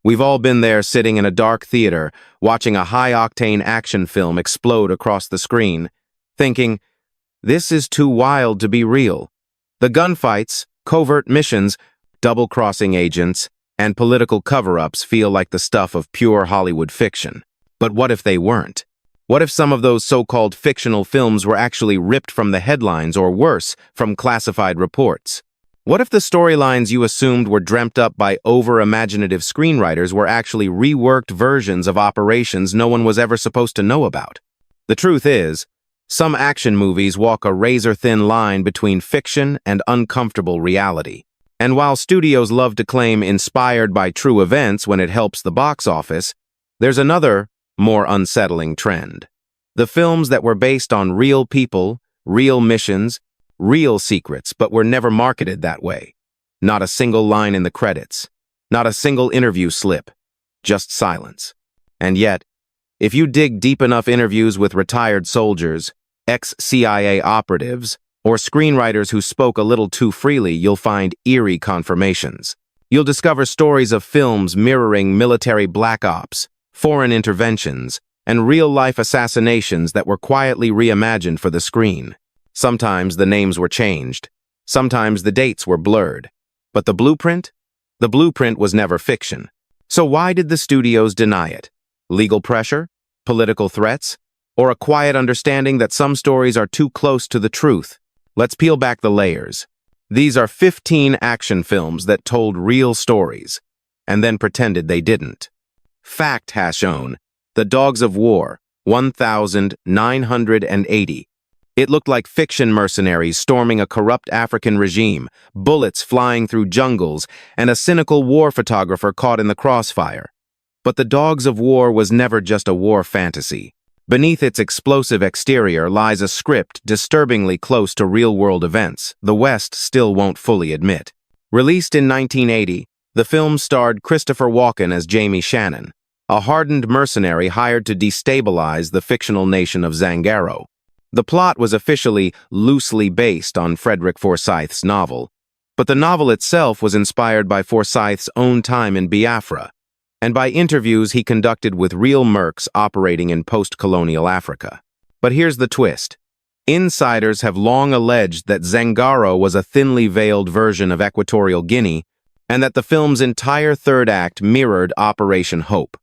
We've all been there sitting in a dark theater, watching a high-octane action film explode across the screen, thinking, this is too wild to be real. The gunfights, covert missions, double-crossing agents, and political cover-ups feel like the stuff of pure Hollywood fiction. But what if they weren't? What if some of those so-called fictional films were actually ripped from the headlines or worse, from classified reports? What if the storylines you assumed were dreamt up by over-imaginative screenwriters were actually reworked versions of operations no one was ever supposed to know about? The truth is, some action movies walk a razor-thin line between fiction and uncomfortable reality. And while studios love to claim inspired by true events when it helps the box office, there's another, more unsettling trend. The films that were based on real people, real missions, real secrets, but were never marketed that way. Not a single line in the credits. Not a single interview slip. Just silence. And yet, if you dig deep enough interviews with retired soldiers, ex-CIA operatives, or screenwriters who spoke a little too freely, you'll find eerie confirmations. You'll discover stories of films mirroring military black ops, foreign interventions, and real-life assassinations that were quietly reimagined for the screen. Sometimes the names were changed. Sometimes the dates were blurred. But the blueprint? The blueprint was never fiction. So why did the studios deny it? Legal pressure? Political threats? Or a quiet understanding that some stories are too close to the truth? Let's peel back the layers. These are 15 action films that told real stories, and then pretended they didn't. Fact has shown, The Dogs of War, 1,980. It looked like fiction mercenaries storming a corrupt African regime, bullets flying through jungles, and a cynical war photographer caught in the crossfire. But The Dogs of War was never just a war fantasy. Beneath its explosive exterior lies a script disturbingly close to real-world events the West still won't fully admit. Released in 1980, the film starred Christopher Walken as Jamie Shannon, a hardened mercenary hired to destabilize the fictional nation of Zangaro. The plot was officially loosely based on Frederick Forsyth's novel, but the novel itself was inspired by Forsyth's own time in Biafra, and by interviews he conducted with real mercs operating in post-colonial Africa. But here's the twist. Insiders have long alleged that Zangaro was a thinly veiled version of Equatorial Guinea, and that the film's entire third act mirrored Operation Hope,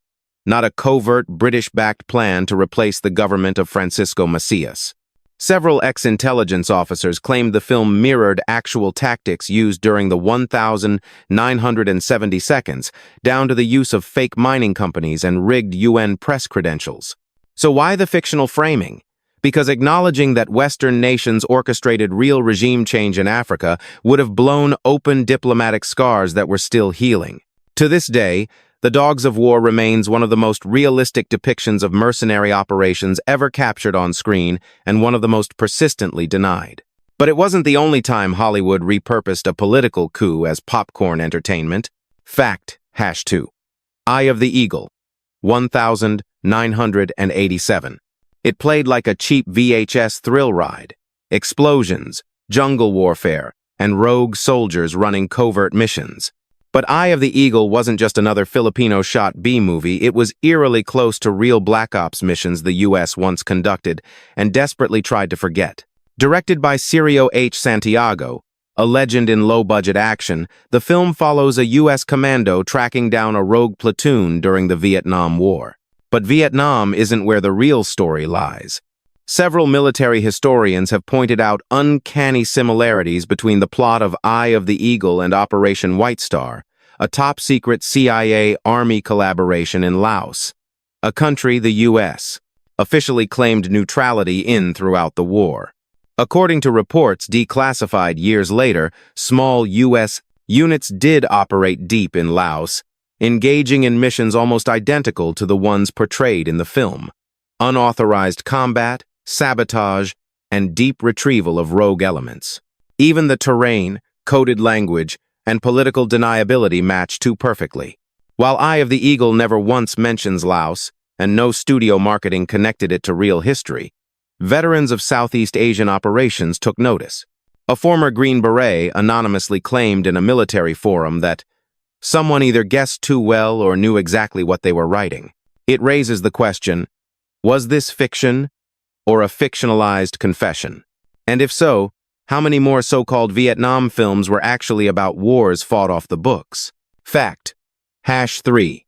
not a covert British-backed plan to replace the government of Francisco Macias. Several ex-intelligence officers claimed the film mirrored actual tactics used during the 1,970 seconds, down to the use of fake mining companies and rigged UN press credentials. So why the fictional framing? Because acknowledging that Western nations orchestrated real regime change in Africa would have blown open diplomatic scars that were still healing. To this day, The Dogs of War remains one of the most realistic depictions of mercenary operations ever captured on screen and one of the most persistently denied. But it wasn't the only time Hollywood repurposed a political coup as popcorn entertainment. Fact, #2. Eye of the Eagle, 1,987. It played like a cheap VHS thrill ride. Explosions, jungle warfare, and rogue soldiers running covert missions. But Eye of the Eagle wasn't just another Filipino-shot B-movie, it was eerily close to real Black Ops missions the U.S. once conducted and desperately tried to forget. Directed by Cirio H. Santiago, a legend in low-budget action, the film follows a U.S. commando tracking down a rogue platoon during the Vietnam War. But Vietnam isn't where the real story lies. Several military historians have pointed out uncanny similarities between the plot of Eye of the Eagle and Operation White Star, a top-secret CIA Army collaboration in Laos, a country the U.S. officially claimed neutrality in throughout the war. According to reports declassified years later, small U.S. units did operate deep in Laos, engaging in missions almost identical to the ones portrayed in the film. Unauthorized combat, sabotage, and deep retrieval of rogue elements. Even the terrain, coded language, and political deniability match too perfectly. While Eye of the Eagle never once mentions Laos, and no studio marketing connected it to real history, veterans of Southeast Asian operations took notice. A former Green Beret anonymously claimed in a military forum that Someone either guessed too well or knew exactly what they were writing. It raises the question, was this fiction or a fictionalized confession? And if so, how many more so-called Vietnam films were actually about wars fought off the books? Fact. #3.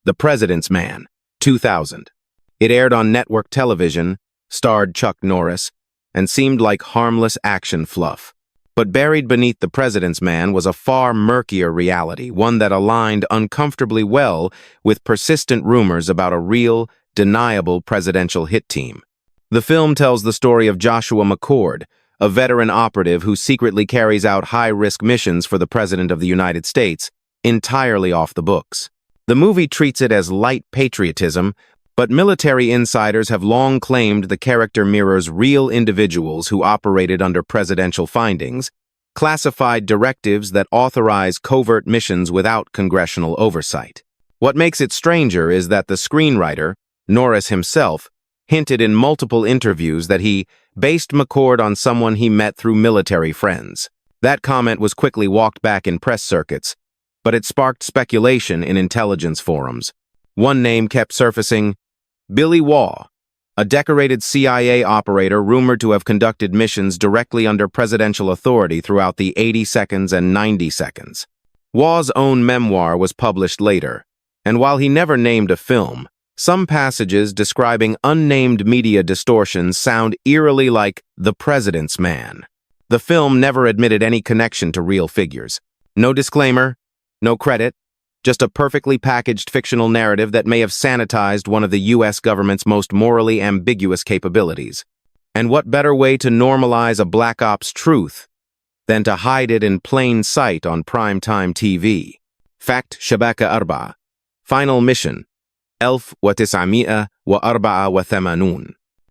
The President's Man, 2000. It aired on network television, starred Chuck Norris, and seemed like harmless action fluff. But buried beneath The President's Man was a far murkier reality, one that aligned uncomfortably well with persistent rumors about a real, deniable presidential hit team. The film tells the story of Joshua McCord, a veteran operative who secretly carries out high-risk missions for the President of the United States, entirely off the books. The movie treats it as light patriotism, but military insiders have long claimed the character mirrors real individuals who operated under presidential findings, classified directives that authorize covert missions without congressional oversight. What makes it stranger is that the screenwriter, Norris himself, hinted in multiple interviews that he based McCord on someone he met through military friends. That comment was quickly walked back in press circuits, but it sparked speculation in intelligence forums. One name kept surfacing: Billy Waugh, a decorated CIA operator rumored to have conducted missions directly under presidential authority throughout the 80 seconds and 90 seconds. Waugh's own memoir was published later, and while he never named a film, some passages describing unnamed media distortions sound eerily like The President's Man. The film never admitted any connection to real figures. No disclaimer, no credit, just a perfectly packaged fictional narrative that may have sanitized one of the U.S. government's most morally ambiguous capabilities. And what better way to normalize a Black Ops truth than to hide it in plain sight on primetime TV? Fact Shabaka Arba. Final mission. 1984.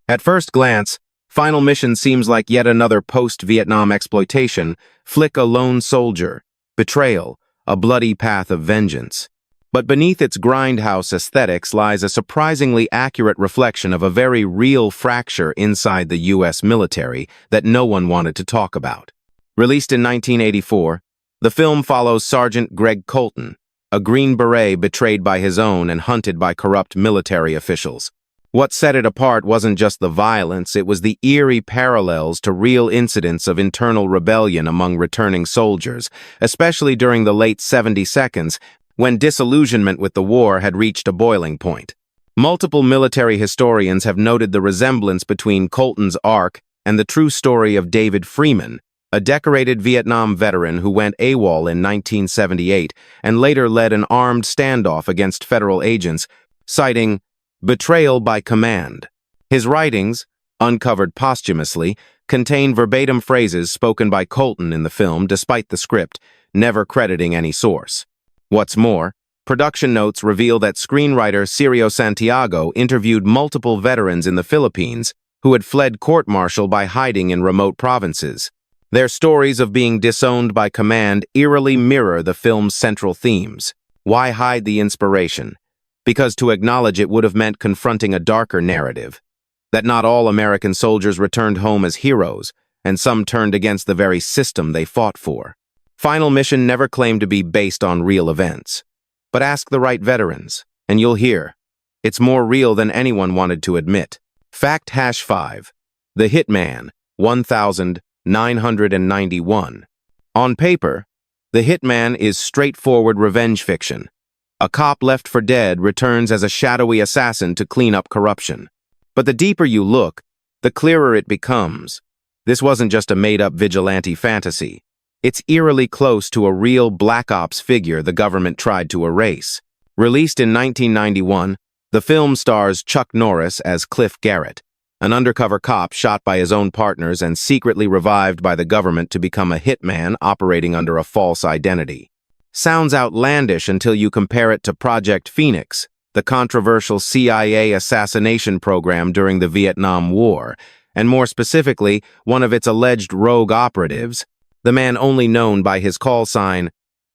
At first glance, Final Mission seems like yet another post-Vietnam exploitation, flick a lone soldier, betrayal, a bloody path of vengeance. But beneath its grindhouse aesthetics lies a surprisingly accurate reflection of a very real fracture inside the U.S. military that no one wanted to talk about. Released in 1984, the film follows Sergeant Greg Colton, a Green Beret betrayed by his own and hunted by corrupt military officials. What set it apart wasn't just the violence, it was the eerie parallels to real incidents of internal rebellion among returning soldiers, especially during the late 70 seconds, when disillusionment with the war had reached a boiling point. Multiple military historians have noted the resemblance between Colton's arc and the true story of David Freeman, a decorated Vietnam veteran who went AWOL in 1978 and later led an armed standoff against federal agents, citing betrayal by command. His writings, uncovered posthumously, contain verbatim phrases spoken by Colton in the film despite the script, never crediting any source. What's more, production notes reveal that screenwriter Cirio Santiago interviewed multiple veterans in the Philippines who had fled court-martial by hiding in remote provinces. Their stories of being disowned by command eerily mirror the film's central themes. Why hide the inspiration? Because to acknowledge it would have meant confronting a darker narrative, that not all American soldiers returned home as heroes, and some turned against the very system they fought for. Final Mission never claimed to be based on real events. But ask the right veterans, and you'll hear. It's more real than anyone wanted to admit. Fact #5. The Hitman, 1991. On paper, The Hitman is straightforward revenge fiction. A cop left for dead returns as a shadowy assassin to clean up corruption. But the deeper you look, the clearer it becomes. This wasn't just a made-up vigilante fantasy. It's eerily close to a real Black Ops figure the government tried to erase. Released in 1991, the film stars Chuck Norris as Cliff Garrett, an undercover cop shot by his own partners and secretly revived by the government to become a hitman operating under a false identity. Sounds outlandish until you compare it to Project Phoenix, the controversial CIA assassination program during the Vietnam War, and more specifically, one of its alleged rogue operatives, the man only known by his call sign,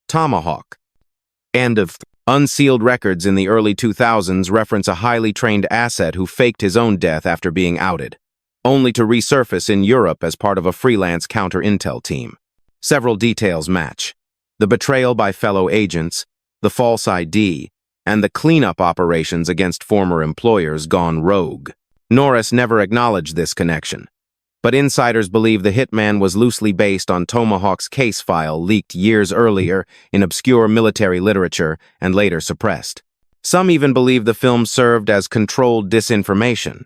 Tomahawk. Unsealed records in the early 2000s reference a highly trained asset who faked his own death after being outed, only to resurface in Europe as part of a freelance counter-intel team. Several details match. The betrayal by fellow agents, the false ID, and the cleanup operations against former employers gone rogue. Norris never acknowledged this connection, but insiders believe the hitman was loosely based on Tomahawk's case file leaked years earlier in obscure military literature and later suppressed. Some even believe the film served as controlled disinformation,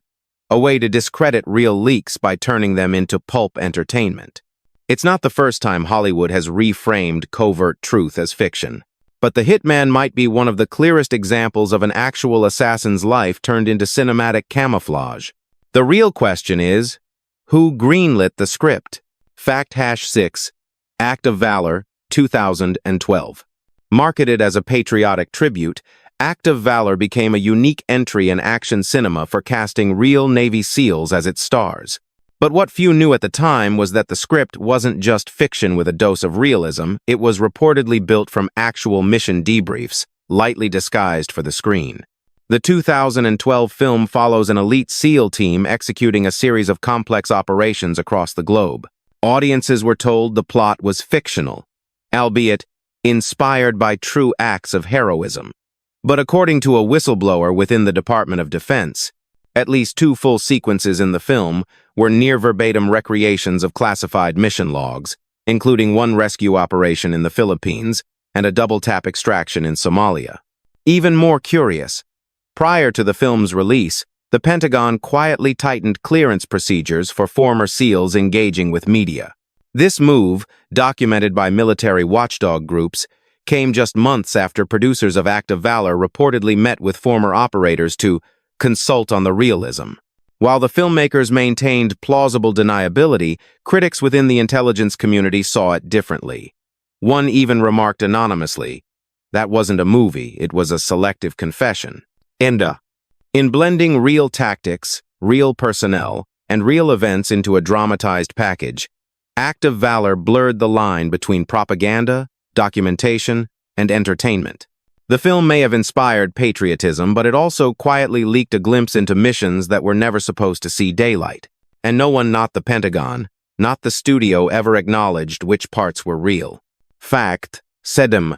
a way to discredit real leaks by turning them into pulp entertainment. It's not the first time Hollywood has reframed covert truth as fiction, but the hitman might be one of the clearest examples of an actual assassin's life turned into cinematic camouflage. The real question is, who greenlit the script? Fact#6, Act of Valor, 2012. Marketed as a patriotic tribute, Act of Valor became a unique entry in action cinema for casting real Navy SEALs as its stars. But what few knew at the time was that the script wasn't just fiction with a dose of realism, it was reportedly built from actual mission debriefs, lightly disguised for the screen. The 2012 film follows an elite SEAL team executing a series of complex operations across the globe. Audiences were told the plot was fictional, albeit inspired by true acts of heroism. But according to a whistleblower within the Department of Defense, at least 2 full sequences in the film were near-verbatim recreations of classified mission logs, including one rescue operation in the Philippines and a double-tap extraction in Somalia. Even more curious, prior to the film's release, the Pentagon quietly tightened clearance procedures for former SEALs engaging with media. This move, documented by military watchdog groups, came just months after producers of Act of Valor reportedly met with former operators to consult on the realism. While the filmmakers maintained plausible deniability, critics within the intelligence community saw it differently. One even remarked anonymously, "That wasn't a movie, it was a selective confession." In blending real tactics, real personnel, and real events into a dramatized package, Act of Valor blurred the line between propaganda, documentation, and entertainment. The film may have inspired patriotism, but it also quietly leaked a glimpse into missions that were never supposed to see daylight. And no one, not the Pentagon, not the studio, ever acknowledged which parts were real. Fact#7,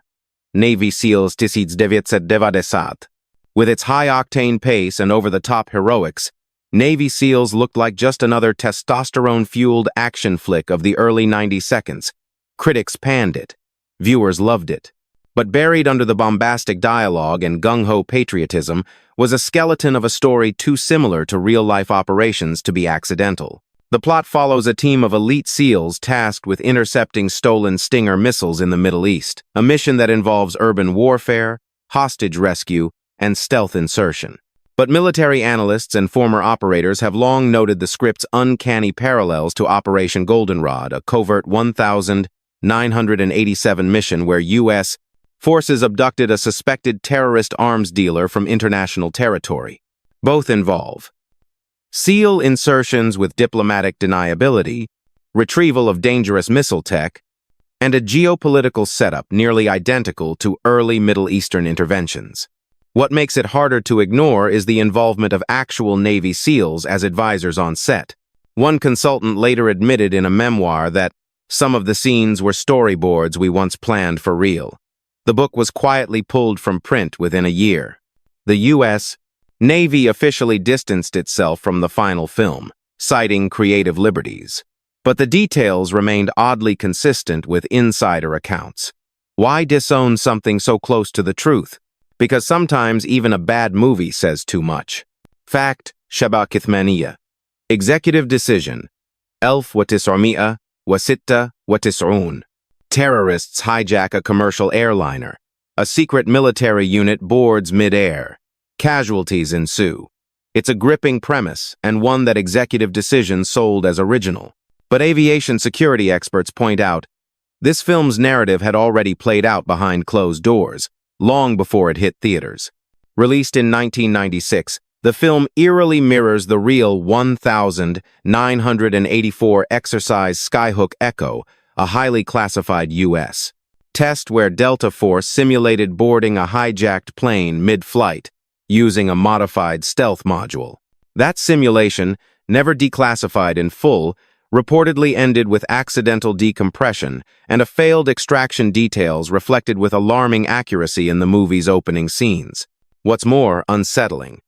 Navy SEALs 1990. With its high-octane pace and over-the-top heroics, Navy SEALs looked like just another testosterone-fueled action flick of the early 90 seconds. Critics panned it. Viewers loved it. But buried under the bombastic dialogue and gung-ho patriotism was a skeleton of a story too similar to real-life operations to be accidental. The plot follows a team of elite SEALs tasked with intercepting stolen Stinger missiles in the Middle East, a mission that involves urban warfare, hostage rescue, and stealth insertion. But military analysts and former operators have long noted the script's uncanny parallels to Operation Goldenrod, a covert 1987 mission where U.S. forces abducted a suspected terrorist arms dealer from international territory. Both involve SEAL insertions with diplomatic deniability, retrieval of dangerous missile tech, and a geopolitical setup nearly identical to early Middle Eastern interventions. What makes it harder to ignore is the involvement of actual Navy SEALs as advisors on set. One consultant later admitted in a memoir that some of the scenes were storyboards we once planned for real. The book was quietly pulled from print within a year. The U.S. Navy officially distanced itself from the final film, citing creative liberties. But the details remained oddly consistent with insider accounts. Why disown something so close to the truth? Because sometimes even a bad movie says too much. Fact#7, Executive Decision, 1996. Terrorists hijack a commercial airliner. A secret military unit boards mid-air. Casualties ensue. It's a gripping premise, and one that Executive Decision sold as original. But aviation security experts point out, this film's narrative had already played out behind closed doors, long before it hit theaters. Released in 1996, the film eerily mirrors the real 1984 exercise Skyhook Echo, a highly classified U.S. test where Delta Force simulated boarding a hijacked plane mid-flight using a modified stealth module. That simulation, never declassified in full, reportedly ended with accidental decompression, and a failed extraction details reflected with alarming accuracy in the movie's opening scenes. What's more unsettling,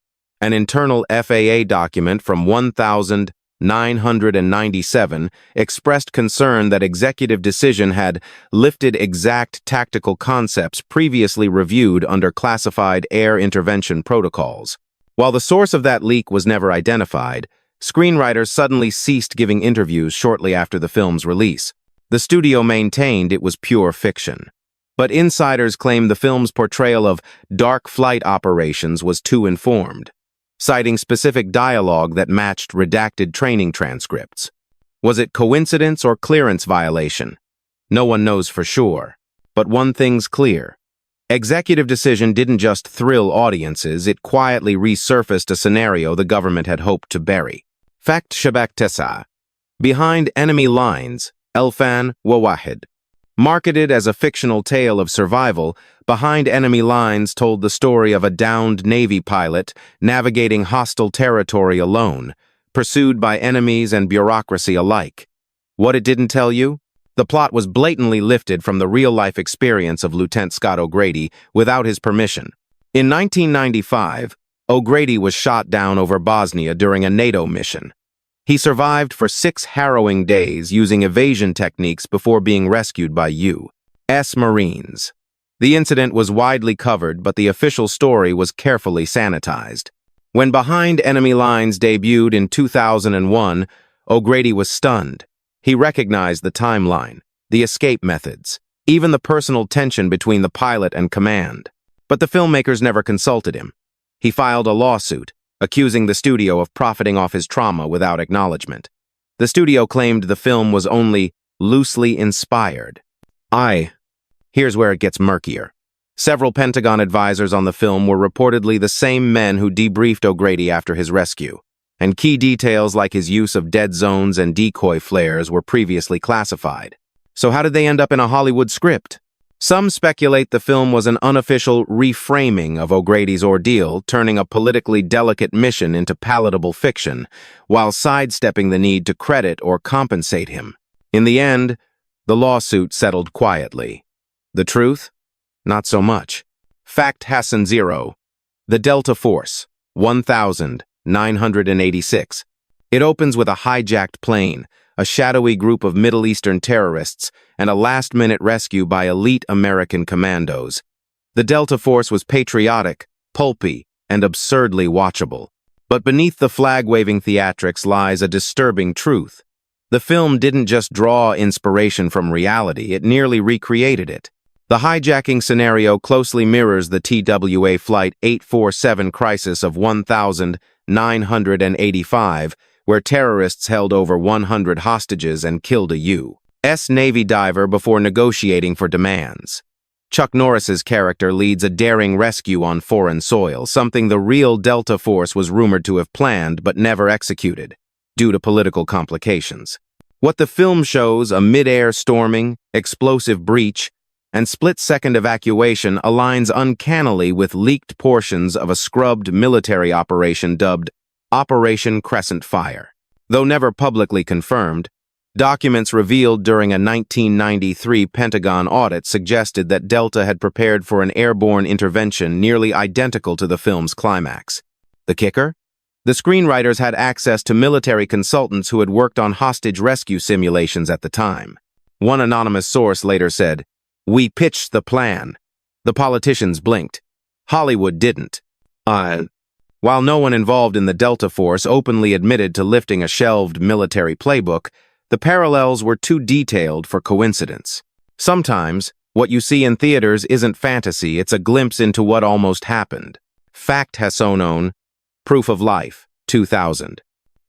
an internal FAA document from 1997 expressed concern that executive decision had lifted exact tactical concepts previously reviewed under classified air intervention protocols. While the source of that leak was never identified, screenwriters suddenly ceased giving interviews shortly after the film's release. The studio maintained it was pure fiction. But insiders claimed the film's portrayal of dark flight operations was too informed, citing specific dialogue that matched redacted training transcripts. Was it coincidence or clearance violation? No one knows for sure. But one thing's clear. Executive decision didn't just thrill audiences, it quietly resurfaced a scenario the government had hoped to bury. Fact Shabak Tesa. Behind Enemy Lines, Elfan Wawahid. Marketed as a fictional tale of survival, Behind Enemy Lines told the story of a downed Navy pilot navigating hostile territory alone, pursued by enemies and bureaucracy alike. What it didn't tell you? The plot was blatantly lifted from the real-life experience of Lieutenant Scott O'Grady without his permission. In 1995, O'Grady was shot down over Bosnia during a NATO mission. He survived for 6 harrowing days using evasion techniques before being rescued by U.S. Marines. The incident was widely covered, but the official story was carefully sanitized. When Behind Enemy Lines debuted in 2001, O'Grady was stunned. He recognized the timeline, the escape methods, even the personal tension between the pilot and command. But the filmmakers never consulted him. He filed a lawsuit, accusing the studio of profiting off his trauma without acknowledgement. The studio claimed the film was only loosely inspired. Here's where it gets murkier. Several Pentagon advisors on the film were reportedly the same men who debriefed O'Grady after his rescue, and key details like his use of dead zones and decoy flares were previously classified. So how did they end up in a Hollywood script? Some speculate the film was an unofficial reframing of O'Grady's ordeal, turning a politically delicate mission into palatable fiction, while sidestepping the need to credit or compensate him. In the end, the lawsuit settled quietly. The truth? Not so much. Fact Hassan 0. The Delta Force, 1986. It opens with a hijacked plane, a shadowy group of Middle Eastern terrorists, and a last-minute rescue by elite American commandos. The Delta Force was patriotic, pulpy, and absurdly watchable. But beneath the flag-waving theatrics lies a disturbing truth. The film didn't just draw inspiration from reality, it nearly recreated it. The hijacking scenario closely mirrors the TWA Flight 847 crisis of 1985, where terrorists held over 100 hostages and killed a U.S. Navy diver before negotiating for demands. Chuck Norris's character leads a daring rescue on foreign soil, something the real Delta Force was rumored to have planned but never executed, due to political complications. What the film shows, a mid-air storming, explosive breach, and split-second evacuation aligns uncannily with leaked portions of a scrubbed military operation dubbed Operation Crescent Fire. Though never publicly confirmed, documents revealed during a 1993 Pentagon audit suggested that Delta had prepared for an airborne intervention nearly identical to the film's climax. The kicker? The screenwriters had access to military consultants who had worked on hostage rescue simulations at the time. One anonymous source later said, "We pitched the plan." The politicians blinked. Hollywood didn't. While no one involved in the Delta Force openly admitted to lifting a shelved military playbook, the parallels were too detailed for coincidence. Sometimes, what you see in theaters isn't fantasy, it's a glimpse into what almost happened. Fact Hassonon, Proof of Life, 2000.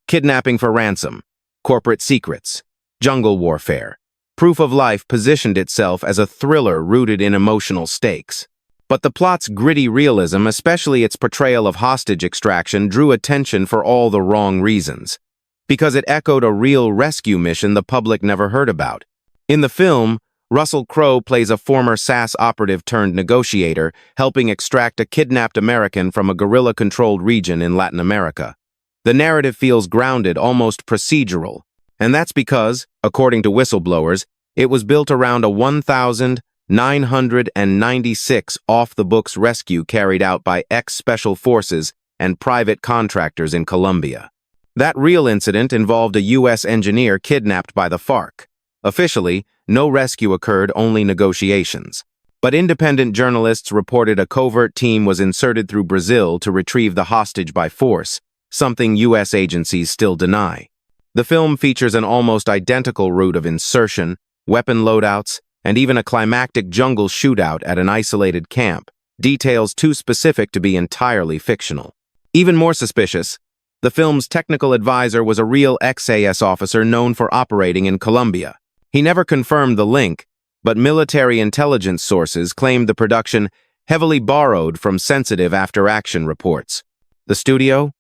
Kidnapping for Ransom, Corporate Secrets, Jungle Warfare. Proof of Life positioned itself as a thriller rooted in emotional stakes. But the plot's gritty realism, especially its portrayal of hostage extraction, drew attention for all the wrong reasons. Because it echoed a real rescue mission the public never heard about. In the film, Russell Crowe plays a former SAS operative turned negotiator, helping extract a kidnapped American from a guerrilla-controlled region in Latin America. The narrative feels grounded, almost procedural, And that's because, according to whistleblowers, it was built around a 1,996 off-the-books rescue carried out by ex-special forces and private contractors in Colombia. That real incident involved a U.S. engineer kidnapped by the FARC. Officially, no rescue occurred, only negotiations. But independent journalists reported a covert team was inserted through Brazil to retrieve the hostage by force, something U.S. agencies still deny. The film features an almost identical route of insertion, weapon loadouts, and even a climactic jungle shootout at an isolated camp, details too specific to be entirely fictional. Even more suspicious, the film's technical advisor was a real ex-AS officer known for operating in Colombia. He never confirmed the link, but military intelligence sources claimed the production heavily borrowed from sensitive after-action reports. The studio?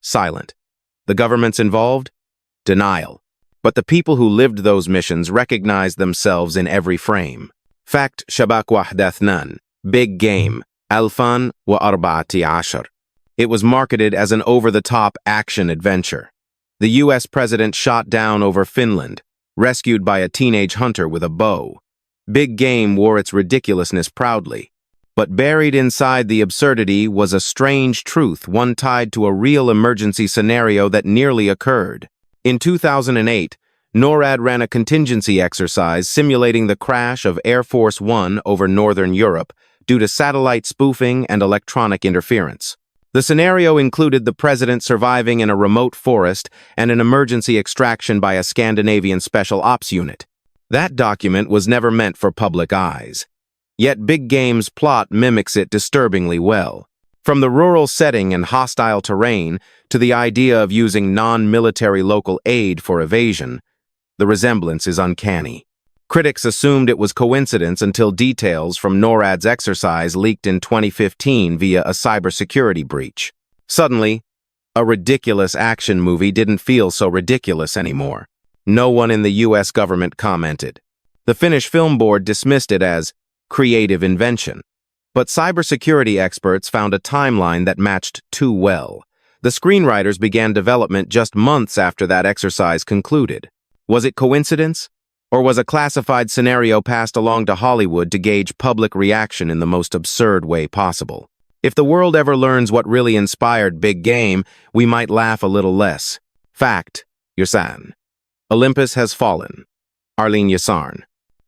Silent. The governments involved? Denial. But the people who lived those missions recognized themselves in every frame. Fact Shabak Wahdathnan, Big Game, Alfan wa Arba'ati Ashar. It was marketed as an over-the-top action adventure. The U.S. president shot down over Finland, rescued by a teenage hunter with a bow. Big Game wore its ridiculousness proudly. But buried inside the absurdity was a strange truth, one tied to a real emergency scenario that nearly occurred. In 2008, NORAD ran a contingency exercise simulating the crash of Air Force One over northern Europe due to satellite spoofing and electronic interference. The scenario included the president surviving in a remote forest and an emergency extraction by a Scandinavian special ops unit. That document was never meant for public eyes. Yet Big Game's plot mimics it disturbingly well. From the rural setting and hostile terrain to the idea of using non-military local aid for evasion, the resemblance is uncanny. Critics assumed it was coincidence until details from NORAD's exercise leaked in 2015 via a cybersecurity breach. Suddenly, a ridiculous action movie didn't feel so ridiculous anymore. No one in the U.S. government commented. The Finnish Film Board dismissed it as creative invention. But cybersecurity experts found a timeline that matched too well. The screenwriters began development just months after that exercise concluded. Was it coincidence? Or was a classified scenario passed along to Hollywood to gauge public reaction in the most absurd way possible? If the world ever learns what really inspired Big Game, we might laugh a little less. Fact, Yersan. Olympus has fallen. Arlene Yassarn.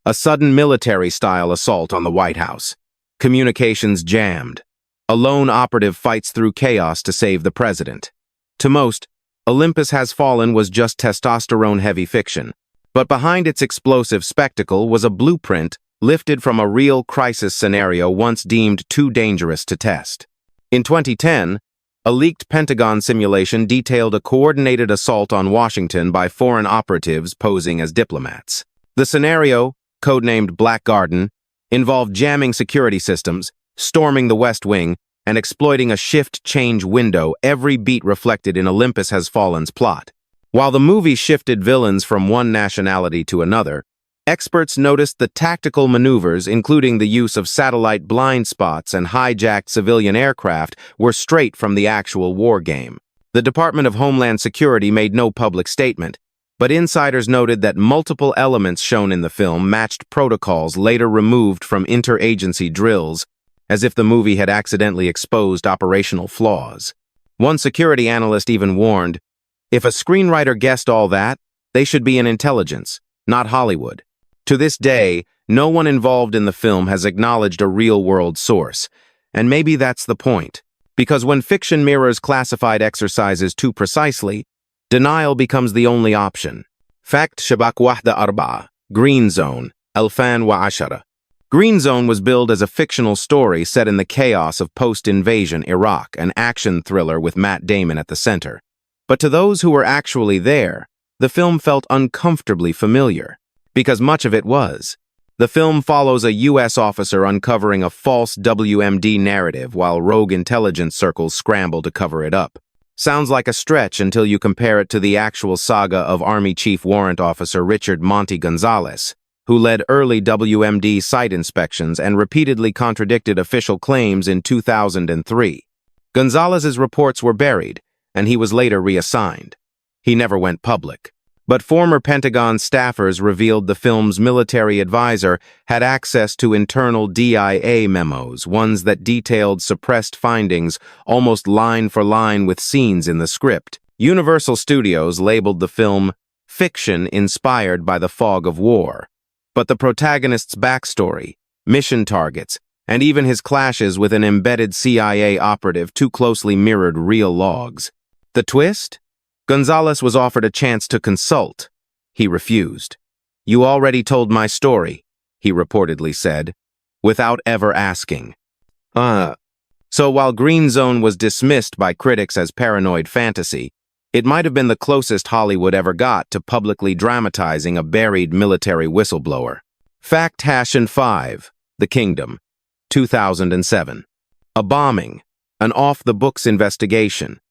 A sudden military-style assault on the White House. Communications jammed. A lone operative fights through chaos to save the president. To most, Olympus Has Fallen was just testosterone-heavy fiction. But behind its explosive spectacle was a blueprint lifted from a real crisis scenario once deemed too dangerous to test. In 2010, a leaked Pentagon simulation detailed a coordinated assault on Washington by foreign operatives posing as diplomats. The scenario, codenamed Black Garden, involved jamming security systems, storming the West Wing, and exploiting a shift-change window, every beat reflected in Olympus Has Fallen's plot. While the movie shifted villains from one nationality to another, experts noticed the tactical maneuvers, including the use of satellite blind spots and hijacked civilian aircraft, were straight from the actual war game. The Department of Homeland Security made no public statement, but insiders noted that multiple elements shown in the film matched protocols later removed from interagency drills, as if the movie had accidentally exposed operational flaws. One security analyst even warned, if a screenwriter guessed all that, they should be in intelligence, not Hollywood. To this day, no one involved in the film has acknowledged a real-world source. And maybe that's the point. Because when fiction mirrors classified exercises too precisely, denial becomes the only option. Fact Shabak Wahda Arba'a, Green Zone, Alfan wa Ashara. Green Zone was billed as a fictional story set in the chaos of post-invasion Iraq, an action thriller with Matt Damon at the center. But to those who were actually there, the film felt uncomfortably familiar, because much of it was. The film follows a U.S. officer uncovering a false WMD narrative while rogue intelligence circles scramble to cover it up. Sounds like a stretch until you compare it to the actual saga of Army Chief Warrant Officer Richard Monty Gonzalez, who led early WMD site inspections and repeatedly contradicted official claims in 2003. Gonzalez's reports were buried, and he was later reassigned. He never went public. But former Pentagon staffers revealed the film's military advisor had access to internal DIA memos, ones that detailed suppressed findings almost line for line with scenes in the script. Universal Studios labeled the film fiction inspired by the fog of war. But the protagonist's backstory, mission targets, and even his clashes with an embedded CIA operative too closely mirrored real logs. The twist? Gonzalez was offered a chance to consult. He refused. "You already told my story," he reportedly said, without ever asking. So while Green Zone was dismissed by critics as paranoid fantasy, it might have been the closest Hollywood ever got to publicly dramatizing a buried military whistleblower. Fact Hash and 5, The Kingdom, 2007. A bombing, an off-the-books investigation.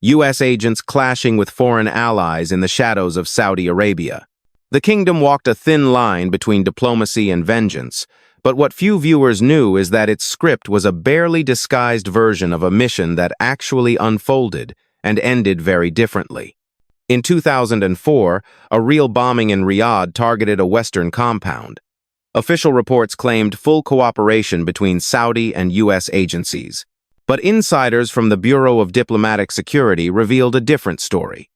U.S. agents clashing with foreign allies in the shadows of Saudi Arabia. The Kingdom walked a thin line between diplomacy and vengeance, but what few viewers knew is that its script was a barely disguised version of a mission that actually unfolded and ended very differently. In 2004, a real bombing in Riyadh targeted a Western compound. Official reports claimed full cooperation between Saudi and U.S. agencies. But insiders from the Bureau of Diplomatic Security revealed a different story.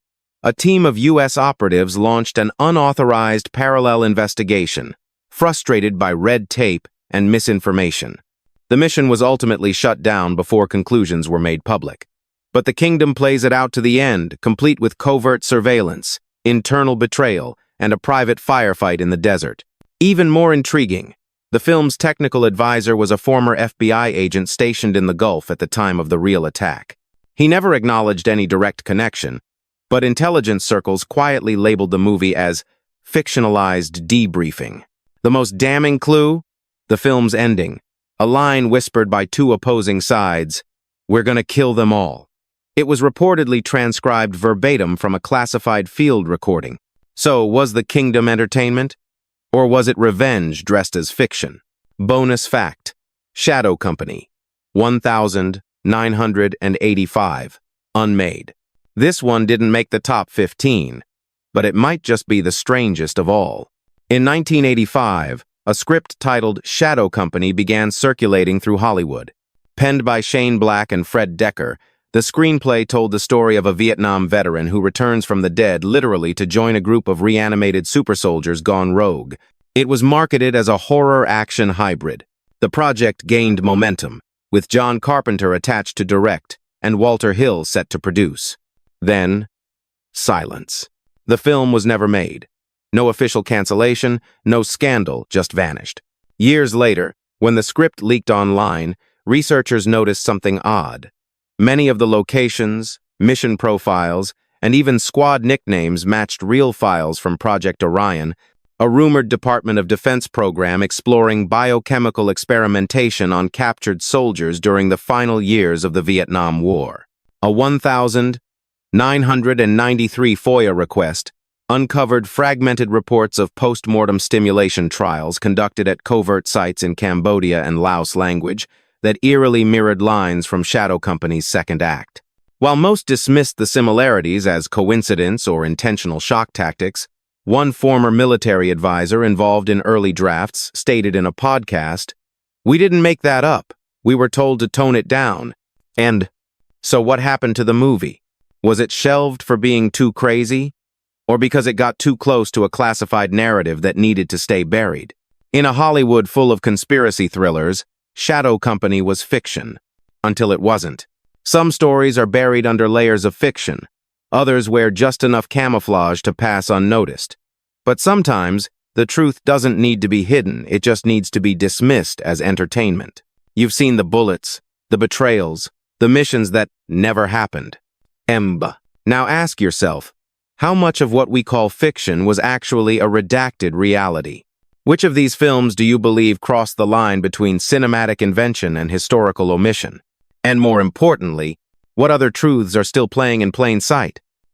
A team of U.S. operatives launched an unauthorized parallel investigation, frustrated by red tape and misinformation. The mission was ultimately shut down before conclusions were made public. But the Kingdom plays it out to the end, complete with covert surveillance, internal betrayal, and a private firefight in the desert. Even more intriguing, the film's technical advisor was a former FBI agent stationed in the Gulf at the time of the real attack. He never acknowledged any direct connection, but intelligence circles quietly labeled the movie as fictionalized debriefing. The most damning clue? The film's ending. A line whispered by two opposing sides, "We're gonna kill them all." It was reportedly transcribed verbatim from a classified field recording. So, was the Kingdom entertainment? Or was it revenge dressed as fiction? Bonus fact: Shadow Company, 1985, unmade. This one didn't make the top 15, but it might just be the strangest of all. In 1985, a script titled Shadow Company began circulating through Hollywood. Penned by Shane Black and Fred Decker, the screenplay told the story of a Vietnam veteran who returns from the dead literally to join a group of reanimated super soldiers gone rogue. It was marketed as a horror-action hybrid. The project gained momentum, with John Carpenter attached to direct and Walter Hill set to produce. Then, silence. The film was never made. No official cancellation, no scandal, just vanished. Years later, when the script leaked online, researchers noticed something odd. Many of the locations, mission profiles, and even squad nicknames matched real files from Project Orion, a rumored Department of Defense program exploring biochemical experimentation on captured soldiers during the final years of the Vietnam War. A 1,993 FOIA request uncovered fragmented reports of post-mortem stimulation trials conducted at covert sites in Cambodia and Laos language that eerily mirrored lines from Shadow Company's second act. While most dismissed the similarities as coincidence or intentional shock tactics, one former military advisor involved in early drafts stated in a podcast, "We didn't make that up. We were told to tone it down." And so what happened to the movie? Was it shelved for being too crazy? Or because it got too close to a classified narrative that needed to stay buried? In a Hollywood full of conspiracy thrillers, Shadow Company was fiction, until it wasn't. Some stories are buried under layers of fiction. Others wear just enough camouflage to pass unnoticed. But sometimes, the truth doesn't need to be hidden, it just needs to be dismissed as entertainment. You've seen the bullets, the betrayals, the missions that never happened. Now ask yourself, how much of what we call fiction was actually a redacted reality? Which of these films do you believe crossed the line between cinematic invention and historical omission? And more importantly, what other truths are still playing in plain sight?